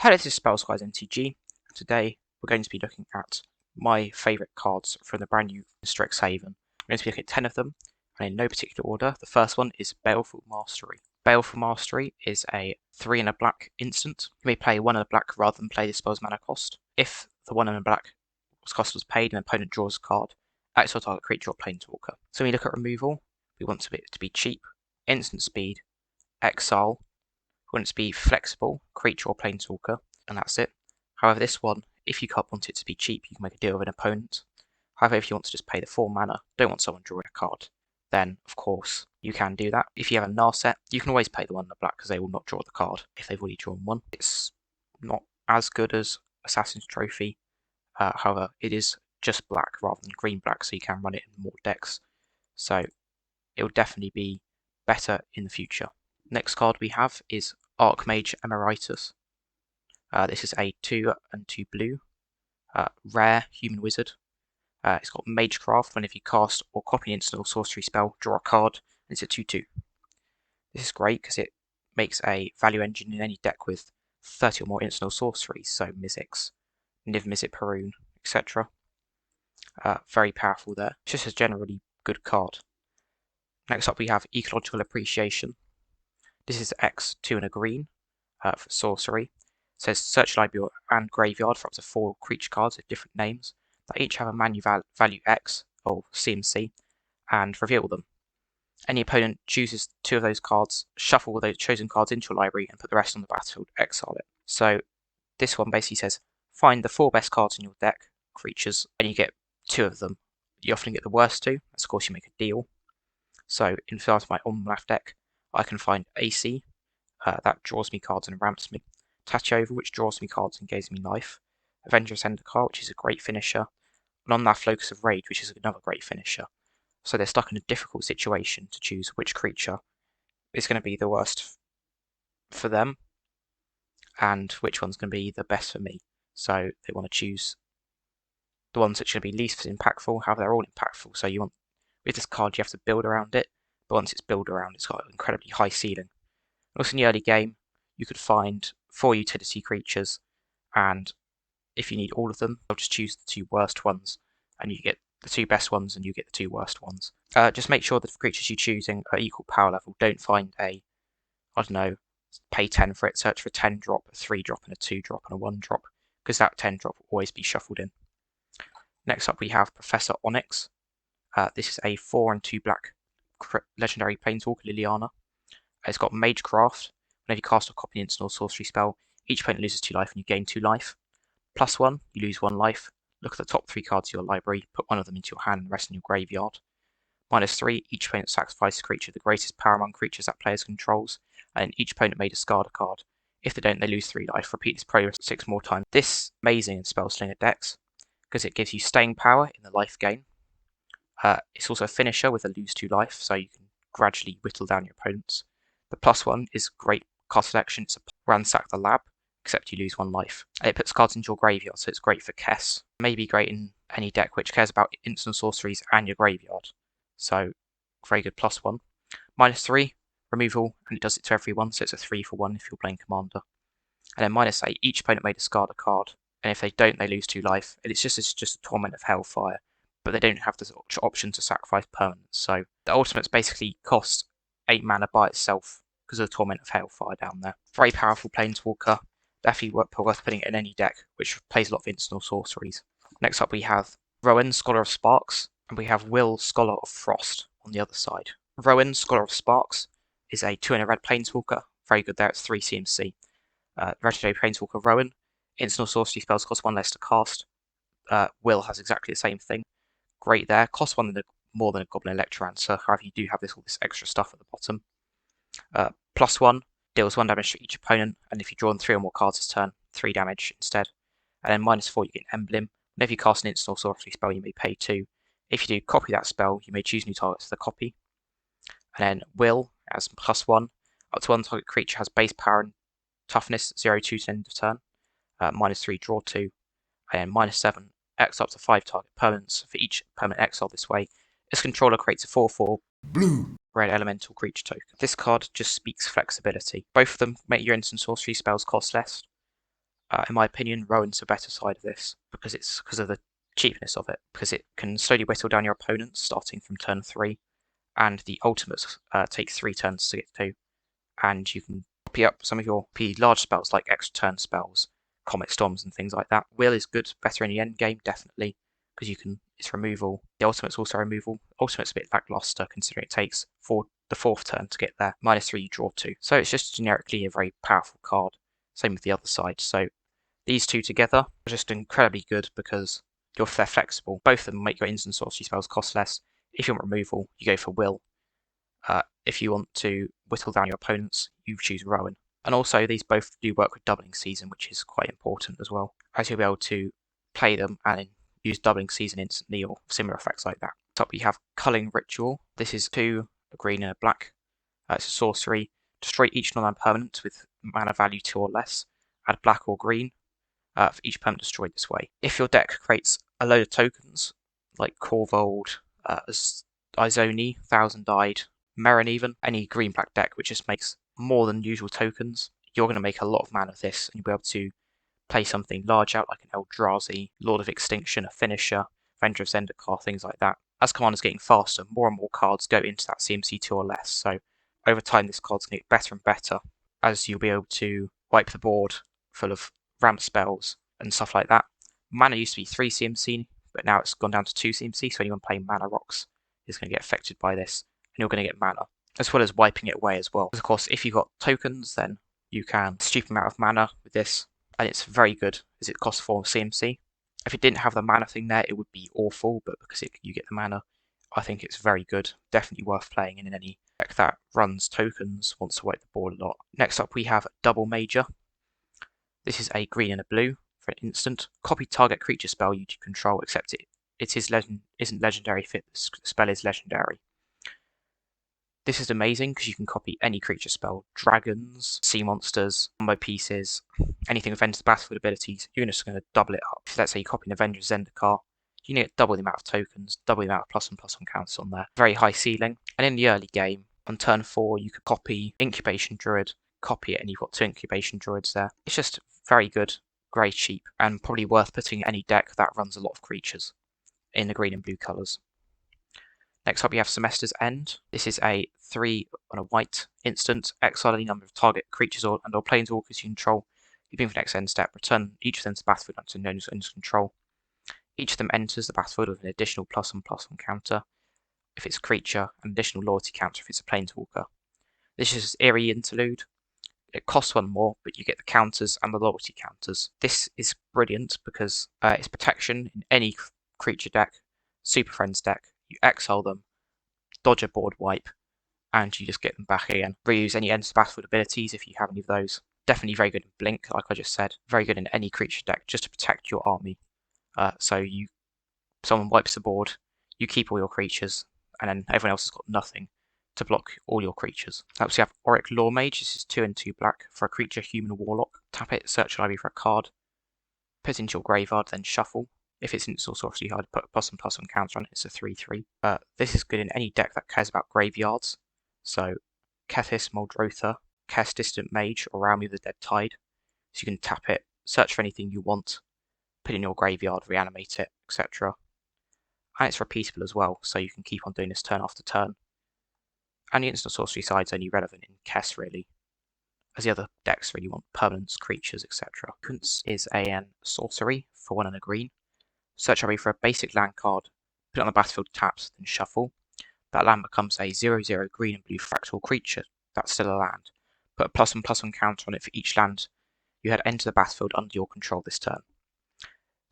Hello, this is Spells Guys NTG. Today we're going to be looking at my favourite cards from the brand new Strixhaven. I'm going to be looking at 10 of them, and in no particular order. The first one is Baleful Mastery. Baleful Mastery is a 3 and a black instant. You may play 1 and a black rather than play the spell's mana cost. If the 1 and a black cost was paid and an opponent draws a card, exile target creature or planeswalker. So when we look at removal, we want it to be cheap, instant speed, exile. We want it to be flexible, creature or planeswalker, and that's it. However, this one, if you can't want it to be cheap, you can make a deal with an opponent. However, if you want to just pay the 4 mana, don't want someone drawing a card, then of course you can do that. If you have a Narset, you can always pay the 1 in the black because they will not draw the card if they've already drawn one. It's not as good as Assassin's Trophy, however, it is just black rather than green-black, so you can run it in more decks. So it will definitely be better in the future. Next card we have is Archmage Emeritus. This is a 2 and 2 blue, rare human wizard. It's got Magecraft. Whenever you cast or copy an instant or sorcery spell, draw a card, and it's a 2/2. This is great because it makes a value engine in any deck with 30 or more instant or sorceries, so Mizzix, Niv Mizzet Perun, etc. Very powerful there. It's just a generally good card. Next up we have Ecological Appreciation. This is X, 2 and a green for sorcery. It says search library and graveyard for up to 4 creature cards with different names that each have a mana value X or CMC and reveal them. Any opponent chooses 2 of those cards, shuffle those chosen cards into your library and put the rest on the battlefield, exile it. So this one basically says find the 4 best cards in your deck, creatures, and you get 2 of them. You often get the worst 2, of course you make a deal. So in regards to my on-left deck, I can find AC, that draws me cards and ramps me. Tachyover, which draws me cards and gives me life. Avenger's Zendikar, which is a great finisher. And on that Focus of Rage, which is another great finisher. So they're stuck in a difficult situation to choose which creature is going to be the worst for them and which one's going to be the best for me. So they want to choose the ones that should be least impactful. However, they're all impactful. So you want, with this card, you have to build around it. But once it's built around, it's got an incredibly high ceiling. Also in the early game, you could find 4 utility creatures, and if you need all of them, I'll just choose the 2 worst ones, and you get the 2 best ones, and you get the 2 worst ones. Just make sure that the creatures you're choosing are equal power level. Don't find a, I don't know, pay 10 for it, search for a 10 drop, a 3 drop, and a 2 drop, and a 1 drop, because that 10 drop will always be shuffled in. Next up we have Professor Onyx. This is a 4 and 2 black legendary planeswalker Liliana. It's got Magecraft. Whenever you cast or copy an instant or sorcery spell, each opponent loses 2 life and you gain 2 life. +1, you lose 1 life. Look at the top 3 cards of your library, put 1 of them into your hand and the rest in your graveyard. -3, each opponent sacrifices a creature of the greatest power among creatures that players controls, and each opponent may discard a card. If they don't, they lose 3 life. Repeat this process 6 more times. This is amazing in Spellslinger decks because it gives you staying power in the life gain. It's also a finisher with a lose 2 life, so you can gradually whittle down your opponents. The +1 is great card selection. It's a ransack the lab, except you lose 1 life. It puts cards into your graveyard, so it's great for Kess. Maybe great in any deck which cares about instant sorceries and your graveyard. So, very good +1. -3, removal, and it does it to everyone, so it's a 3 for 1 if you're playing Commander. And then -8, each opponent may discard a card, and if they don't, they lose 2 life. And it's just a Torment of Hellfire, but they don't have the option to sacrifice permanents. So the ultimates basically cost 8 mana by itself because of the Torment of Hellfire down there. Very powerful planeswalker. Definitely worth putting it in any deck, which plays a lot of instant or sorceries. Next up we have Rowan, Scholar of Sparks, and we have Will, Scholar of Frost on the other side. Rowan, Scholar of Sparks is a 2 and a red planeswalker. Very good there, it's 3 CMC. Legendary planeswalker Rowan. Instant or sorcery spells cost 1 less to cast. Will has exactly the same thing. Great there. Cost 1 more than a Goblin Electromancer. However, you do have all this extra stuff at the bottom. +1 deals 1 damage to each opponent, and if you draw 3 or more cards this turn, 3 damage instead. And then -4, you get an Emblem. Whenever you cast an instant or sorcery spell, you may pay 2. If you do copy that spell, you may choose new targets for the copy. And then Will as +1. Up to 1 target creature has base power and toughness 0/2 to end of turn. -3, draw 2. And then -7, exile up to 5 target permanents for each permanent exile this way. Its controller creates a 4/4 blue red elemental creature token. This card just speaks flexibility. Both of them make your instant sorcery spells cost less, In my opinion, Rowan's the better side of this because of the cheapness of it, because it can slowly whittle down your opponents starting from turn 3, and the ultimates take 3 turns to get to, and you can copy up some of your large spells like extra turn spells, Comet Storms and things like that. Will is good, better in the end game, definitely, because it's removal. The ultimate's also removal. Ultimate's a bit lackluster considering it takes the 4th turn to get there. -3 you draw 2. So it's just generically a very powerful card. Same with the other side. So these two together are just incredibly good because they're flexible. Both of them make your instant sorcery spells cost less. If you want removal, you go for Will. If you want to whittle down your opponents, you choose Rowan. And also, these both do work with Doubling Season, which is quite important as well, as you'll be able to play them and use Doubling Season instantly or similar effects like that. Top, you have Culling Ritual. This is 2, a green and a black. It's a sorcery. Destroy each non-land permanent with mana value 2 or less. Add black or green for each permanent destroyed this way. If your deck creates a load of tokens, like Corvold, Izoni, Thousand Eyed, Merrin even, any green-black deck which just makes more than usual tokens, you're going to make a lot of mana of this, and you'll be able to play something large out like an Eldrazi, Lord of Extinction, a Finisher, Avenger of Zendikar, things like that. As Commander's getting faster, more and more cards go into that CMC 2 or less, so over time this card's going to get better and better, as you'll be able to wipe the board full of ramp spells and stuff like that. Mana used to be 3 CMC, but now it's gone down to 2 CMC, so anyone playing Mana Rocks is going to get affected by this, and you're going to get mana, as well as wiping it away as well. Because of course, if you've got tokens, then you can stupid amount of mana with this, and it's very good, as it costs 4 CMC. If it didn't have the mana thing there, it would be awful, but because you get the mana, I think it's very good. Definitely worth playing in any deck that runs tokens, wants to wipe the board a lot. Next up, we have Double Major. This is a green and a blue for an instant. Copy target creature spell you control, except it isn't legendary if the spell is legendary. This is amazing because you can copy any creature spell. Dragons, sea monsters, combo pieces, anything with enter the battlefield abilities, you're just going to double it up. If let's say you copy an Avenger of Zendikar, you get double the amount of tokens, double the amount of plus and plus on counters on there. Very high ceiling. And in the early game, on turn 4, you could copy Incubation Druid, copy it, and you've got 2 Incubation Druids there. It's just very good, very cheap, and probably worth putting in any deck that runs a lot of creatures in the green and blue colours. Next up, we have Semester's End. This is a 3 on a white instant. Exile any number of target creatures or planeswalkers you control. You bring for next end step. Return each of them to the battlefield under known as control. Each of them enters the battlefield with an additional plus and plus on counter if it's a creature, an additional loyalty counter if it's a planeswalker. This is Eerie Interlude. It costs 1 more, but you get the counters and the loyalty counters. This is brilliant because it's protection in any creature deck, Super Friends deck. You exile them, dodge a board wipe, and you just get them back again. Reuse any ends to battlefield abilities if you have any of those. Definitely very good in Blink, like I just said. Very good in any creature deck, just to protect your army. Someone wipes the board, you keep all your creatures, and then everyone else has got nothing to block all your creatures. Next we have Auric Law Mage. This is 2 and 2 black for a creature, human, warlock. Tap it, search your library for a card, put it into your graveyard, then shuffle. If it's instant sorcery, I'd put plus and plus on counter on it. It's a 3/3. This is good in any deck that cares about graveyards. So, Kethis, Muldrotha, cast Distant Mage, or Realm of the Dead Tide. So you can tap it, search for anything you want, put it in your graveyard, reanimate it, etc. And it's repeatable as well, so you can keep on doing this turn after turn. And the instant sorcery side's only relevant in Kess, really, as the other decks really want permanents, creatures, etc. Kunz is a sorcery for 1 and a green. Search library for a basic land card, put it on the battlefield tapped, then shuffle. That land becomes a 0/0 green and blue fractal creature. That's still a land. Put a plus and plus on counter on it for each land you had enter the battlefield under your control this turn.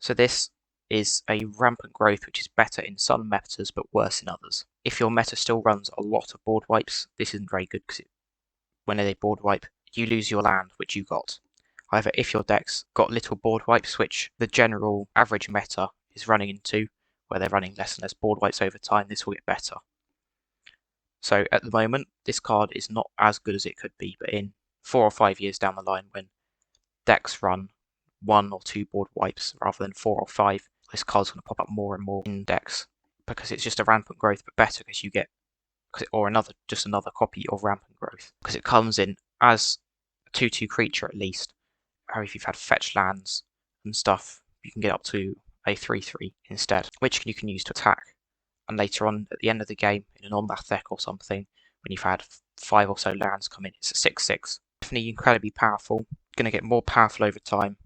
So this is a rampant growth which is better in some metas but worse in others. If your meta still runs a lot of board wipes, this isn't very good because when they board wipe, you lose your land which you got. However, if your deck's got little board wipes, which the general average meta is running into, where they're running less and less board wipes over time, this will get better. So at the moment, this card is not as good as it could be, but in 4 or 5 years down the line, when decks run 1 or 2 board wipes rather than 4 or 5, this card's going to pop up more and more in decks because it's just a rampant growth, but better because you get, or just another copy of rampant growth, because it comes in as a 2/2 creature at least, how if you've had fetch lands and stuff, you can get up to a 3/3 instead, which you can use to attack. And later on, at the end of the game, in an on-bath deck or something, when you've had 5 or so lands come in, it's a 6/6. Definitely incredibly powerful. Going to get more powerful over time.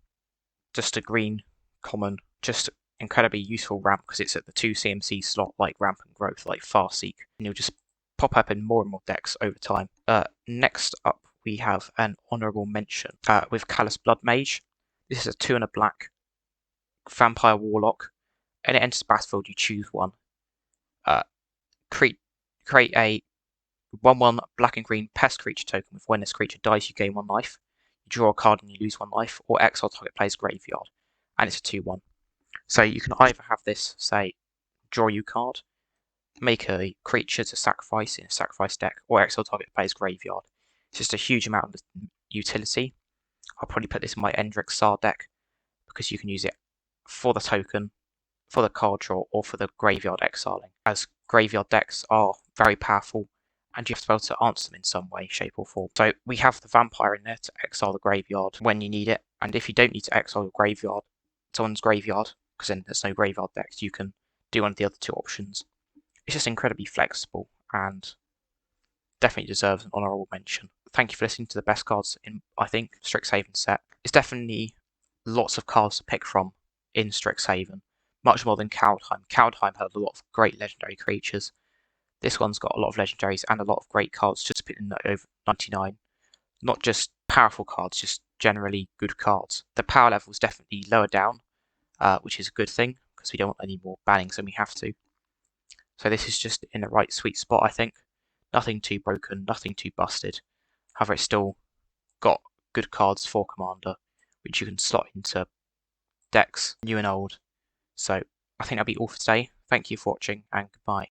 Just a green common, just incredibly useful ramp because it's at the 2 CMC slot like ramp and growth, like Farseek. And you'll just pop up in more and more decks over time. Next up, we have an honourable mention with Callous Blood Mage. This is a 2 and a black vampire warlock, and it enters the battlefield. You choose one. Create a 1/1 black and green pest creature token with when this creature dies, you gain 1 life. You draw a card and you lose 1 life, or exile target player's graveyard, and it's a 2/1. So you can either have this, say, draw you card, make a creature to sacrifice in a sacrifice deck, or exile target player's graveyard. It's just a huge amount of utility. I'll probably put this in my Endrick Sar deck because you can use it for the token, for the card draw, or for the graveyard exiling, as graveyard decks are very powerful and you have to be able to answer them in some way, shape or form. So we have the vampire in there to exile the graveyard when you need it, and if you don't need to exile your graveyard, someone's graveyard, because then there's no graveyard decks, you can do one of the other 2 options. It's just incredibly flexible and definitely deserves an honourable mention. Thank you for listening to the best cards in, I think, Strixhaven set. It's definitely lots of cards to pick from in Strixhaven, much more than Kaldheim. Kaldheim had a lot of great legendary creatures. This one's got a lot of legendaries and a lot of great cards just put in over 99. Not just powerful cards, just generally good cards. The power level is definitely lower down, which is a good thing because we don't want any more bannings than we have to. So this is just in the right sweet spot, I think. Nothing too broken, nothing too busted. However, it's still got good cards for Commander, which you can slot into decks, new and old. So I think that'll be all for today. Thank you for watching and goodbye.